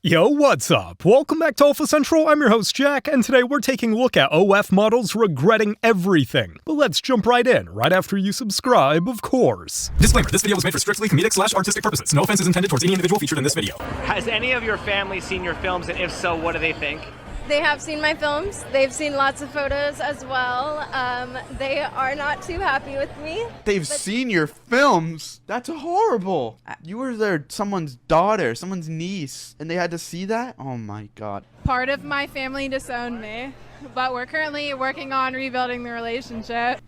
Yo, what's up? Welcome back to Alpha Central. I'm your host, Jack, and today we're taking a look at OF models regretting everything. But let's jump right in, right after you subscribe, of course. Disclaimer, this video was made for strictly comedic/artistic purposes. No offense is intended towards any individual featured in this video. Has any of your family seen your films, and if so, what do they think? They have seen my films. They've seen lots of photos as well. They are not too happy with me. They've seen your films? That's horrible. You were someone's daughter, someone's niece, and they had to see that? Oh my god. Part of my family disowned me, but we're currently working on rebuilding the relationship.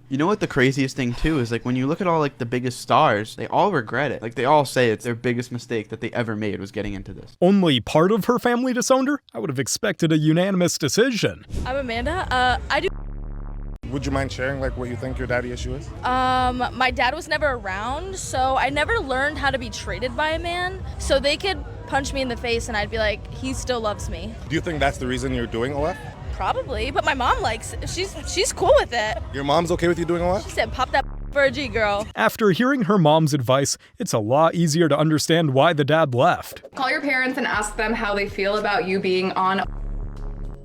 You know what the craziest thing too is, like, when you look at all like the biggest stars, they all regret it. Like, they all say it's their biggest mistake that they ever made was getting into this. Only part of her family disowned her? I would have expected a unanimous decision. I'm Amanda. I do. Would you mind sharing like what you think your daddy issue is? My dad was never around, so I never learned how to be treated by a man. So they could punch me in the face and I'd be like, he still loves me. Do you think that's the reason you're doing OF? Probably, but my mom likes it. She's cool with it. Your mom's okay with you doing OF? She said, pop that for a G, girl. After hearing her mom's advice, it's a lot easier to understand why the dad left. Call your parents and ask them how they feel about you being on.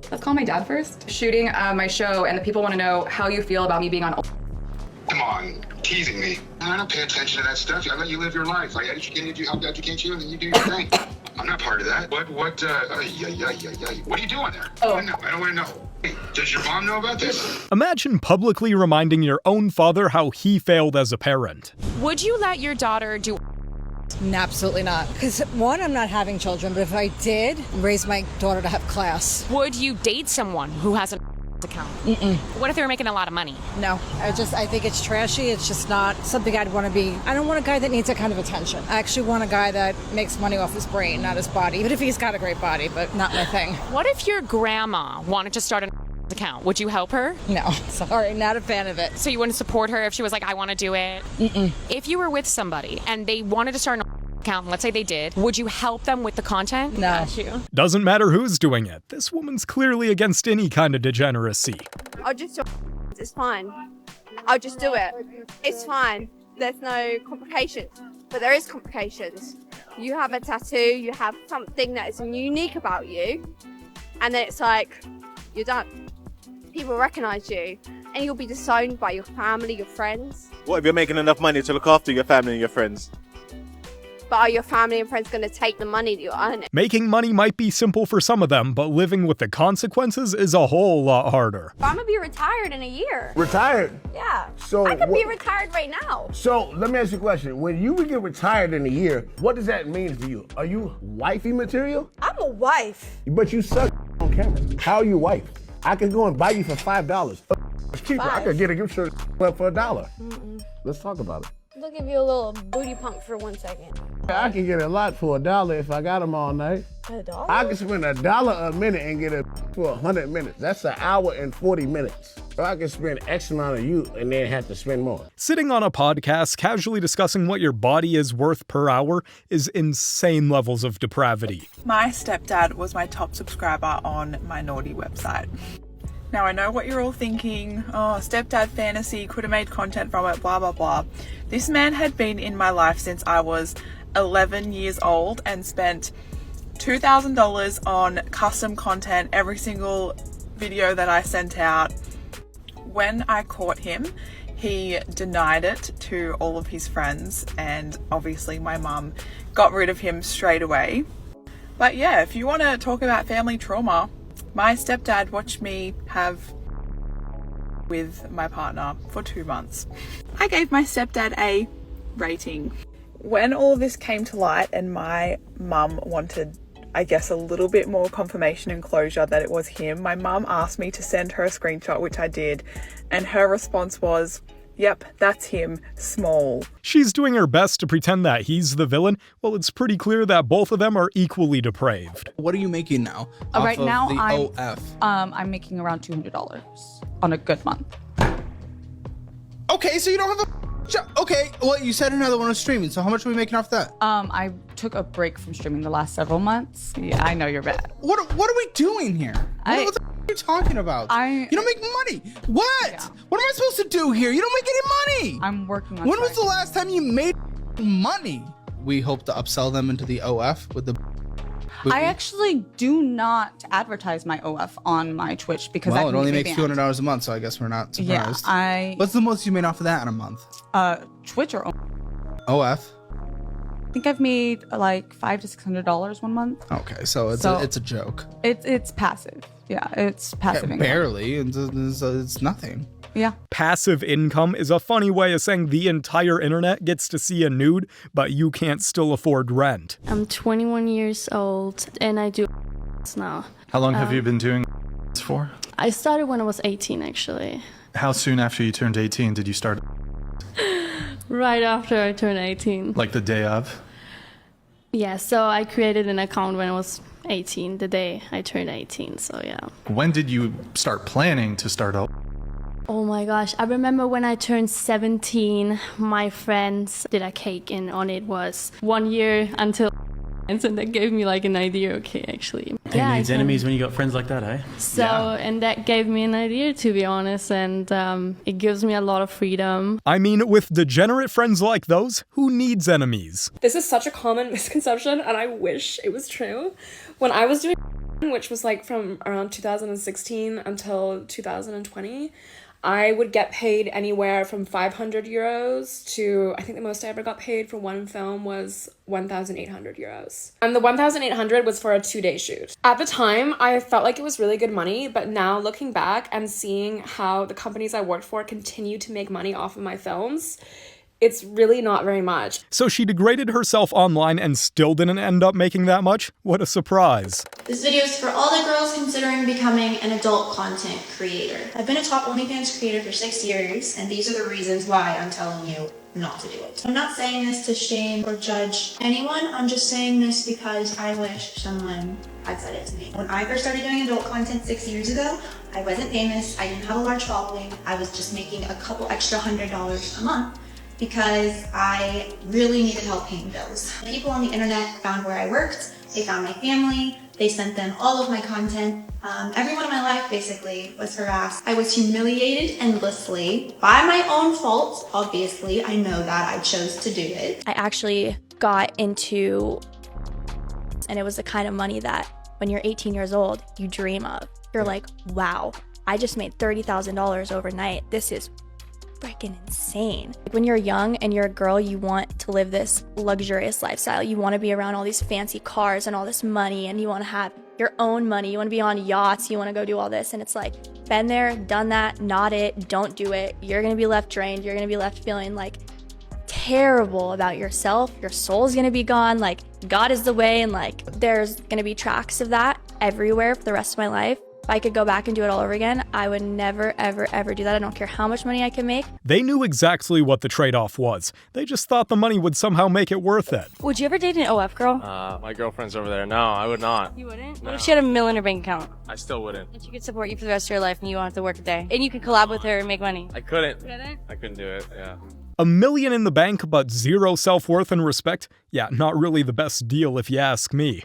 Let's call my dad first. Shooting my show, and the people want to know how you feel about me being on. Come on, teasing me. I don't pay attention to that stuff. I let you live your life. I educated you, helped educate you, and then you do your thing. I'm not part of that. What are you doing there? Oh. I don't want to know. Hey, does your mom know about this? Imagine publicly reminding your own father how he failed as a parent. Would you let your daughter do? Absolutely not. Because one, I'm not having children, but if I did, raise my daughter to have class. Would you date someone who has an account? What if they were making a lot of money? No. I think it's trashy. It's just not something I'd want to be. I don't want a guy that needs that kind of attention. I actually want a guy that makes money off his brain, not his body. Even if he's got a great body, but not my thing. What if your grandma wanted to start an account? Would you help her? No. Sorry, not a fan of it. So you wouldn't support her if she was like, I want to do it? If you were with somebody and they wanted to start an account, let's say they did, would you help them with the content? No. Doesn't matter who's doing it. This woman's clearly against any kind of degeneracy. I'll just do it. It's fine. I'll just do it. It's fine. There's no complications. But there is complications. You have a tattoo, you have something that is unique about you, and then it's like, you're done. People recognize you, and you'll be disowned by your family, your friends. What if you're making enough money to look after your family and your friends? But are your family and friends going to take the money that you're earning? Making money might be simple for some of them, but living with the consequences is a whole lot harder. I'm going to be retired in a year. Retired? Yeah. So I could be retired right now. So let me ask you a question. When you would get retired in a year, what does that mean to you? Are you wifey material? I'm a wife. But you suck on camera. How are you wife? I could go and buy you for $5. It's cheaper. I could get a gift shirt for $1. Let's talk about it. I'll give you a little booty pump for 1 second. I can get a lot for $1 if I got them all night. $1? I can spend $1 a minute and get it for 100 minutes. That's an hour and 40 minutes. So I can spend X amount of you and then have to spend more. Sitting on a podcast casually discussing what your body is worth per hour is insane levels of depravity. My stepdad was my top subscriber on my naughty website. Now I know what you're all thinking, oh, stepdad fantasy, could have made content from it, blah, blah, blah. This man had been in my life since I was 11 years old and spent $2,000 on custom content, every single video that I sent out. When I caught him, he denied it to all of his friends, and obviously my mum got rid of him straight away. But yeah, if you want to talk about family trauma, my stepdad watched me have with my partner for 2 months. I gave my stepdad a rating. When all of this came to light and my mum wanted, I guess, a little bit more confirmation and closure that it was him, my mum asked me to send her a screenshot, which I did, and her response was, yep, that's him, small. She's doing her best to pretend that he's the villain. Well, it's pretty clear that both of them are equally depraved. What are you making now? Right now, I'm making around $200 on a good month. Okay, so you don't have a job. Okay, well, you said another one was streaming, so how much are we making off that? I took a break from streaming the last several months. Yeah, I know you're bad. What are we doing here? What the are you talking about? You don't make money. What? Yeah. What am I supposed to do here? You don't make any money. I'm working on When was the last time you made money? We hope to upsell them into the OF with the I actually do not advertise my OF on my Twitch because it only makes $200 a month, so I guess we're not surprised. Yeah, What's the most you made off of that in a month? Twitch or OF? I think I've made like $500 to $600 one month. Okay, so it's a joke. It's passive. Yeah, it's passive income. Barely. It's nothing. Yeah. Passive income is a funny way of saying the entire internet gets to see a nude, but you can't still afford rent. I'm 21 years old and I do now. How long have you been doing this for? I started when I was 18, actually. How soon after you turned 18 did you start? Right after I turned 18. Like the day of? Yeah, so I created an account when I was 18, the day I turned 18, so yeah. When did you start planning to start up? Oh my gosh, I remember when I turned 17, my friends did a cake and on it was 1 year until and that gave me like an idea, okay, actually. Who needs enemies when you got friends like that, eh? So, and that gave me an idea, to be honest, and it gives me a lot of freedom. I mean, with degenerate friends like those, who needs enemies? This is such a common misconception, and I wish it was true. When I was doing, which was like from around 2016 until 2020, I would get paid anywhere from 500 euros to, I think the most I ever got paid for one film was 1,800 euros. And the 1,800 was for a 2-day shoot. At the time, I felt like it was really good money, but now looking back and seeing how the companies I worked for continue to make money off of my films, it's really not very much. So she degraded herself online and still didn't end up making that much? What a surprise. This video is for all the girls considering becoming an adult content creator. I've been a top OnlyFans creator for 6 years, and these are the reasons why I'm telling you not to do it. I'm not saying this to shame or judge anyone. I'm just saying this because I wish someone had said it to me. When I first started doing adult content 6 years ago, I wasn't famous. I didn't have a large following. I was just making a couple extra $100 a month, because I really needed help paying bills. People on the internet found where I worked, they found my family, they sent them all of my content. Everyone in my life basically was harassed. I was humiliated endlessly by my own fault, obviously. I know that, I chose to do it. I actually got into, and it was the kind of money that when you're 18 years old, you dream of. You're like, wow, I just made $30,000 overnight. This is freaking insane. When you're young and you're a girl, you want to live this luxurious lifestyle. You want to be around all these fancy cars and all this money, and you want to have your own money. You want to be on yachts. You want to go do all this. And it's like, been there, done that, not it, don't do it. You're going to be left drained. You're going to be left feeling like terrible about yourself. Your soul's going to be gone. Like, God is the way. And like, there's going to be tracks of that everywhere for the rest of my life. If I could go back and do it all over again, I would never, ever, ever do that. I don't care how much money I can make. They knew exactly what the trade-off was. They just thought the money would somehow make it worth it. Would you ever date an OF girl? My girlfriend's over there. No, I would not. You wouldn't? No. What if she had $1 million in her bank account? I still wouldn't. And she could support you for the rest of your life and you don't have to work a day. And you could collab with her and make money. I couldn't. I couldn't do it, yeah. $1 million in the bank, but zero self-worth and respect? Yeah, not really the best deal if you ask me.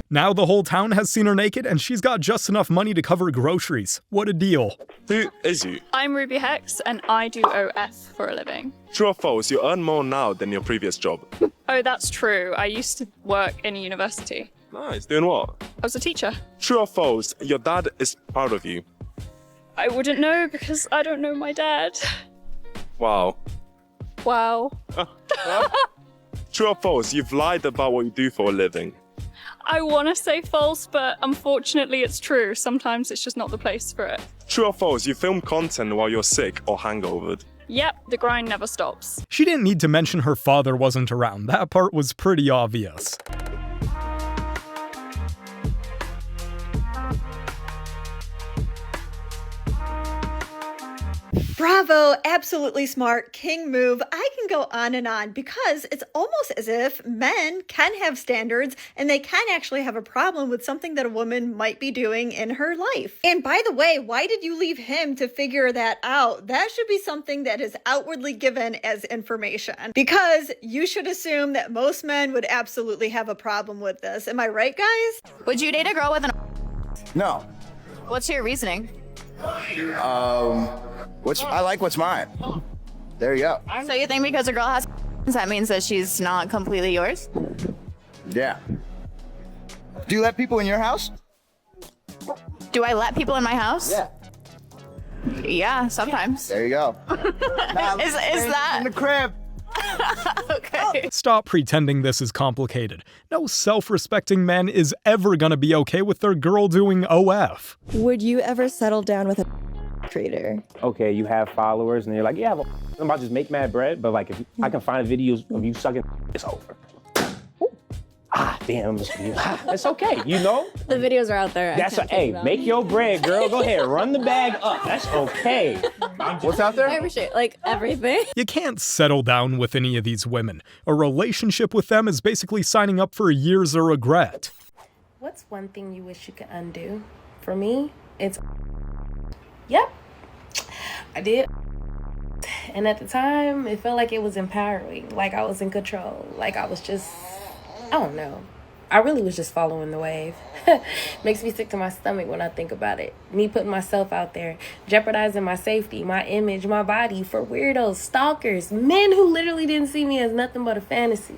Now the whole town has seen her naked, and she's got just enough money to cover groceries. What a deal. Who is you? I'm Ruby Hex, and I do OF for a living. True or false, you earn more now than your previous job? Oh, that's true. I used to work in a university. Nice. Doing what? I was a teacher. True or false, your dad is proud of you? I wouldn't know because I don't know my dad. Wow. Wow. True or false, you've lied about what you do for a living? I want to say false, but unfortunately it's true. Sometimes it's just not the place for it. True or false, you film content while you're sick or hangovered? Yep, the grind never stops. She didn't need to mention her father wasn't around. That part was pretty obvious. Bravo, absolutely smart, king move. I can go on and on because it's almost as if men can have standards and they can actually have a problem with something that a woman might be doing in her life. And by the way, why did you leave him to figure that out? That should be something that is outwardly given as information, because you should assume that most men would absolutely have a problem with this. Am I right, guys? Would you date a girl with an... No. What's your reasoning? I like what's mine. There you go. So you think because a girl has that means that she's not completely yours? Yeah. Do you let people in your house? Do I let people in my house? Yeah. Yeah, sometimes. There you go. Is that in the crib? Okay. Stop pretending this is complicated. No self-respecting man is ever gonna be okay with their girl doing OF. Would you ever settle down with a creator? Okay, you have followers and you're like, yeah, I'm about to just make mad bread, but like if I can find videos of you sucking, it's over. Ah, damn, it's okay, you know? The videos are out there. That's hey, make your bread, girl. Go ahead, run the bag up. That's okay. What's out there? I appreciate like everything. You can't settle down with any of these women. A relationship with them is basically signing up for years of regret. What's one thing you wish you could undo? For me, it's yep, I did. And at the time, it felt like it was empowering, like I was in control, like I was just, I don't know. I really was just following the wave. Makes me sick to my stomach when I think about it. Me putting myself out there, jeopardizing my safety, my image, my body for weirdos, stalkers, men who literally didn't see me as nothing but a fantasy.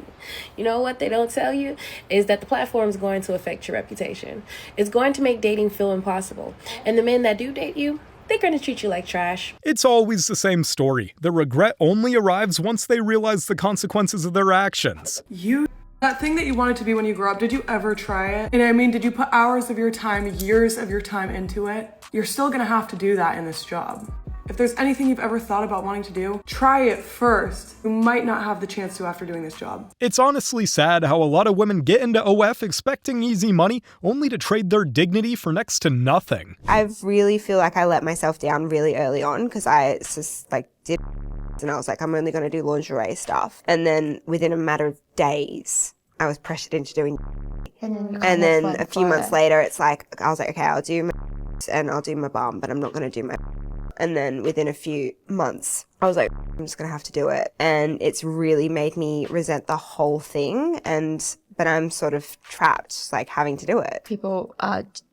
You know what they don't tell you is that the platform is going to affect your reputation. It's going to make dating feel impossible. And the men that do date you, they're going to treat you like trash. It's always the same story. The regret only arrives once they realize the consequences of their actions. That thing that you wanted to be when you grow up, did you ever try it? And I mean, did you put hours of your time, years of your time into it? You're still gonna have to do that in this job. If there's anything you've ever thought about wanting to do, try it first. You might not have the chance to after doing this job. It's honestly sad how a lot of women get into OF expecting easy money, only to trade their dignity for next to nothing. I really feel like I let myself down really early on because I just did and I was like, I'm only going to do lingerie stuff. And then within a matter of days, I was pressured into doing and then a few months later, it's like, I was like, okay, I'll do my and I'll do my bum, but I'm not going to do my. And then within a few months, I was like, I'm just going to have to do it. And it's really made me resent the whole thing. But I'm sort of trapped, like having to do it. People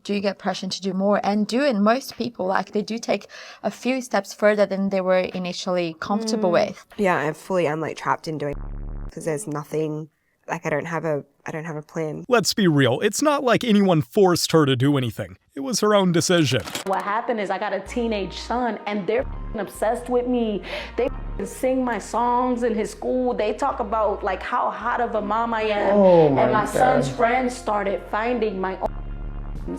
do get pressure to do more and do, and most people, like they do take a few steps further than they were initially comfortable with. Yeah, I'm like trapped in doing because there's nothing, like I don't have a plan. Let's be real, it's not like anyone forced her to do anything. It was her own decision. What happened is I got a teenage son and they're obsessed with me. They sing my songs in his school. They talk about like how hot of a mom I am. And my son's friends started finding my own.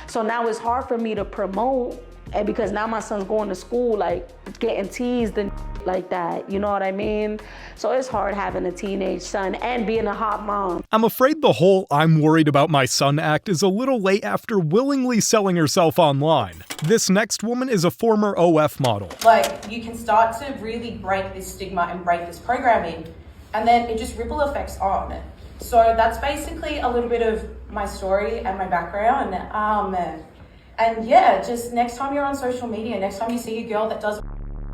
So now it's hard for me to promote, and because now my son's going to school like getting teased and like that, you know what I mean? So it's hard having a teenage son and being a hot mom. I'm afraid the whole I'm worried about my son act is a little late after willingly selling herself online. This next woman is a former OF model. Like, you can start to really break this stigma and break this programming, and then it just ripple effects on. So that's basically a little bit of my story and my background. And yeah, just next time you're on social media, next time you see a girl that does,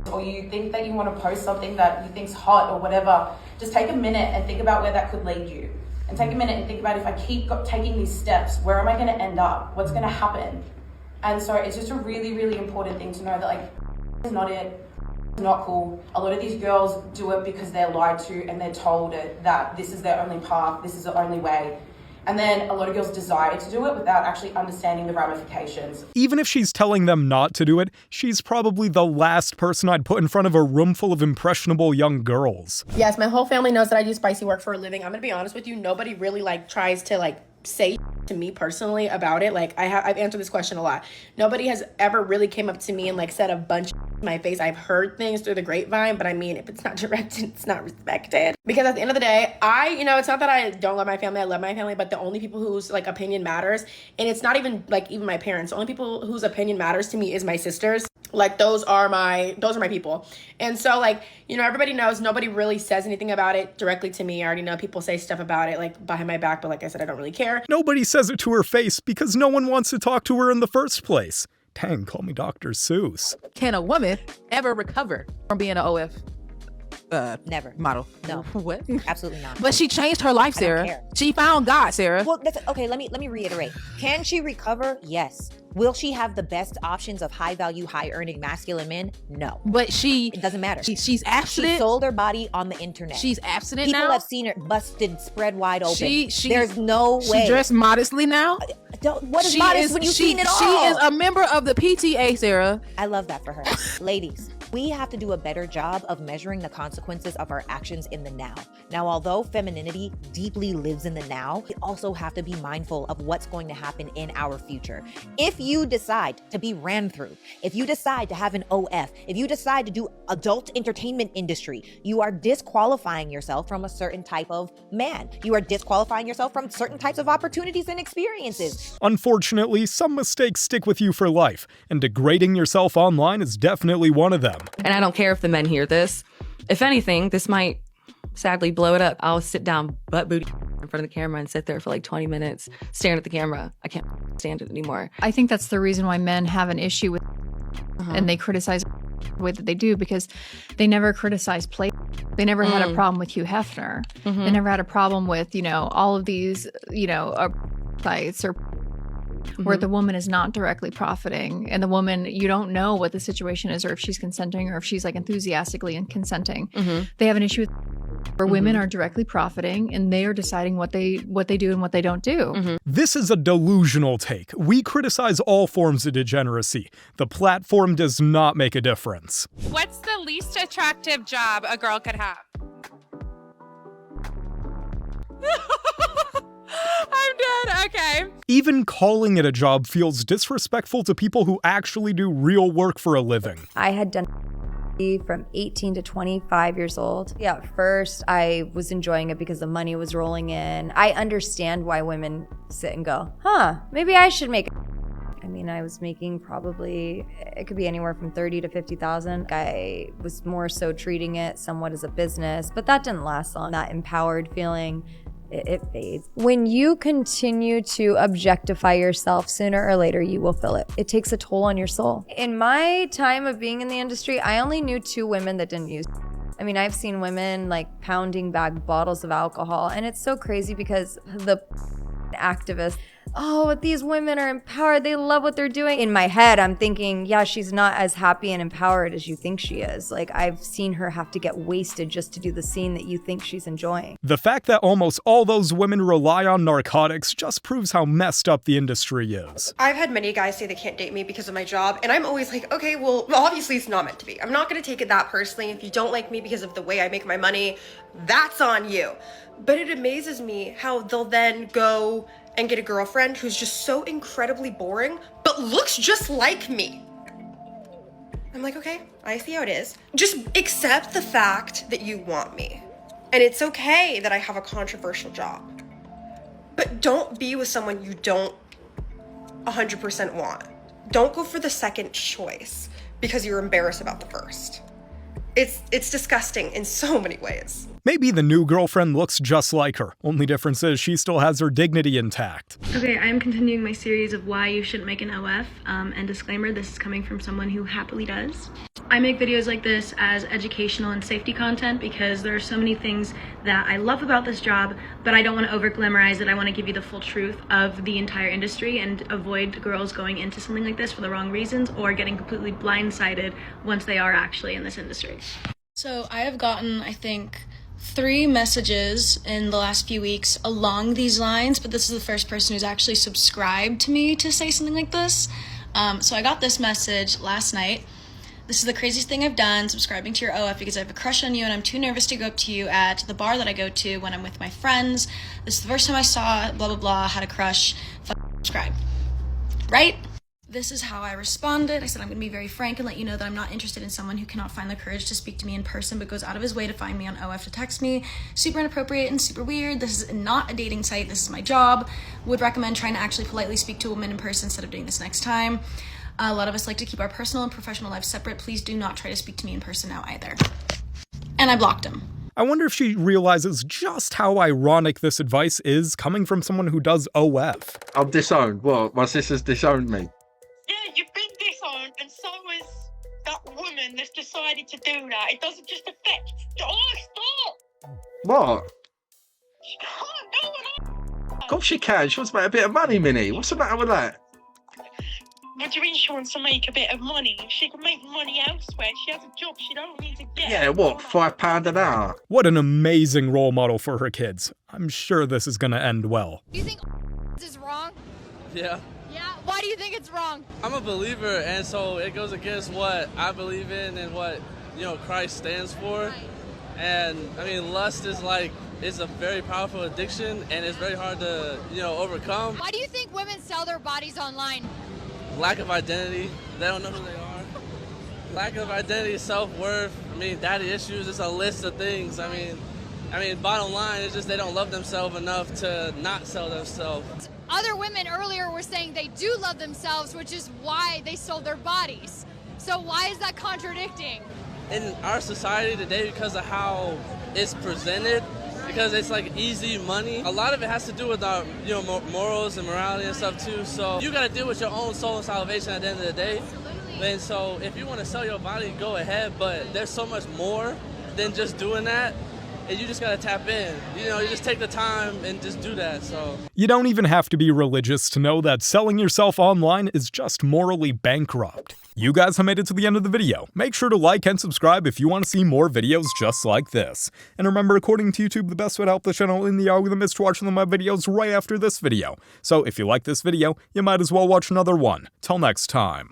or you think that you want to post something that you think's hot or whatever, just take a minute and think about where that could lead you. And take a minute and think about, if I keep taking these steps, where am I going to end up? What's going to happen? And so it's just a really, really important thing to know that like, it's not it. It's not cool. A lot of these girls do it because they're lied to and they're told that this is their only path, this is the only way. And then a lot of girls desire to do it without actually understanding the ramifications. Even if she's telling them not to do it, she's probably the last person I'd put in front of a room full of impressionable young girls. Yes, my whole family knows that I do spicy work for a living. I'm gonna be honest with you, nobody really tries to say to me personally about it. I've answered this question a lot. Nobody has ever really came up to me and said a bunch of in my face. I've heard things through the grapevine, but I mean, if it's not directed, it's not respected. Because at the end of the day, it's not that I don't love my family, I love my family, but the only people whose opinion matters, and it's not even even my parents, the only people whose opinion matters to me is my sisters. Those are my people. And so everybody knows, nobody really says anything about it directly to me. I already know people say stuff about it behind my back, but like I said, I don't really care. Nobody says it to her face because no one wants to talk to her in the first place. Dang, call me Dr. Seuss. Can a woman ever recover from being an OF? Never. model. No. What? Absolutely not. But she changed her life, I don't Sarah. care. She found God, Sarah. Well, okay, let me reiterate. Can she recover? Yes. Will she have the best options of high value, high earning masculine men? No. But it doesn't matter. She's abstinent. She sold her body on the internet. She's abstinent People now. have seen her busted, spread wide open. She There's no way. She dressed modestly now. What is modest when you've seen it all? She is a member of the PTA, Sarah. I love that for her. Ladies, we have to do a better job of measuring the consequences of our actions in the now. Now, although femininity deeply lives in the now, we also have to be mindful of what's going to happen in our future. If you decide to be ran through, if you decide to have an OF, if you decide to do adult entertainment industry, you are disqualifying yourself from a certain type of man. You are disqualifying yourself from certain types of opportunities and experiences. Unfortunately, some mistakes stick with you for life, and degrading yourself online is definitely one of them. And I don't care if the men hear this. If anything, this might sadly blow it up. I'll sit down butt booty in front of the camera and sit there for like 20 minutes staring at the camera. I can't stand it anymore. I think that's the reason why men have an issue with and they criticize the way that they do, because they never criticize play. They never had a problem with Hugh Hefner. They never had a problem with, all of these, sites or where the woman is not directly profiting, and the woman, you don't know what the situation is or if she's consenting or if she's like enthusiastically and consenting. They have an issue with where women are directly profiting and they are deciding what they do and what they don't do. This is a delusional take. We criticize all forms of degeneracy. The platform does not make a difference. What's the least attractive job a girl could have? I'm dead. Okay. Even calling it a job feels disrespectful to people who actually do real work for a living. I had done from 18 to 25 years old. Yeah, at first I was enjoying it because the money was rolling in. I understand why women sit and go, maybe I should make it. I mean, I was making probably, it could be anywhere from 30 to 50,000. I was more so treating it somewhat as a business, but that didn't last long. That empowered feeling, it fades. When you continue to objectify yourself, sooner or later you will feel it. It takes a toll on your soul. In my time of being in the industry, I only knew 2 women that didn't use. I mean, I've seen women like pounding back bottles of alcohol, and it's so crazy because the activists, but these women are empowered, they love what they're doing. In my head, I'm thinking, yeah, she's not as happy and empowered as you think she is. Like, I've seen her have to get wasted just to do the scene that you think she's enjoying. The fact that almost all those women rely on narcotics just proves how messed up the industry is. I've had many guys say they can't date me because of my job, and I'm always like, okay, well, obviously it's not meant to be. I'm not gonna take it that personally. If you don't like me because of the way I make my money, that's on you. But it amazes me how they'll then go and get a girlfriend who's just so incredibly boring, but looks just like me. I'm like, okay, I see how it is. Just accept the fact that you want me. And it's okay that I have a controversial job. But don't be with someone you don't 100% want. Don't go for the second choice because you're embarrassed about the first. It's disgusting in so many ways. Maybe the new girlfriend looks just like her. Only difference is she still has her dignity intact. Okay, I am continuing my series of why you shouldn't make an OF. And disclaimer, this is coming from someone who happily does. I make videos like this as educational and safety content because there are so many things that I love about this job, but I don't want to over glamorize it. I want to give you the full truth of the entire industry and avoid girls going into something like this for the wrong reasons or getting completely blindsided once they are actually in this industry. So I have gotten, I think, 3 messages in the last few weeks along these lines, but this is the first person who's actually subscribed to me to say something like this. So I got this message last night. This is the craziest thing I've done, subscribing to your OF because I have a crush on you and I'm too nervous to go up to you at the bar that I go to when I'm with my friends. This is the first time I saw it, blah, blah, blah, had a crush, subscribe. Right? This is how I responded. I said, I'm going to be very frank and let you know that I'm not interested in someone who cannot find the courage to speak to me in person but goes out of his way to find me on OF to text me. Super inappropriate and super weird. This is not a dating site. This is my job. Would recommend trying to actually politely speak to a woman in person instead of doing this next time. A lot of us like to keep our personal and professional lives separate. Please do not try to speak to me in person now either. And I blocked him. I wonder if she realizes just how ironic this advice is coming from someone who does OF. I'm disowned. What? My sister's disowned me. Yeah, you've been disowned, and so is that woman woman that's decided to do that. It doesn't just affect. Oh, stop! What? She can't go on. Of course she can. She wants to make a bit of money, Minnie. What's the matter with that? What do you mean she wants to make a bit of money? She can make money elsewhere. She has a job. She don't need to get. Yeah, what? £5 an hour? What an amazing role model for her kids. I'm sure this is gonna end well. Do you think is wrong? Yeah. Yeah. Why do you think it's wrong? I'm a believer, and so it goes against what I believe in and what, Christ stands for. Right. And I mean, lust is it's a very powerful addiction, and it's very hard to, overcome. Why do you think women sell their bodies online? Lack of identity. They don't know who they are. Lack of identity, self-worth. I mean, daddy issues. It's a list of things. I mean, bottom line is just they don't love themselves enough to not sell themselves. Other women earlier were saying they do love themselves, which is why they sold their bodies. So why is that contradicting? In our society today, because of how it's presented, because it's easy money, a lot of it has to do with our morals and morality and stuff too. So you got to deal with your own soul and salvation at the end of the day. Absolutely. And so if you want to sell your body, go ahead, but there's so much more than just doing that. And you just gotta tap in. You just take the time and just do that, so. You don't even have to be religious to know that selling yourself online is just morally bankrupt. You guys have made it to the end of the video. Make sure to like and subscribe if you want to see more videos just like this. And remember, according to YouTube, the best way to help the channel in the algorithm is to watch one of my videos right after this video. So if you like this video, you might as well watch another one. Till next time.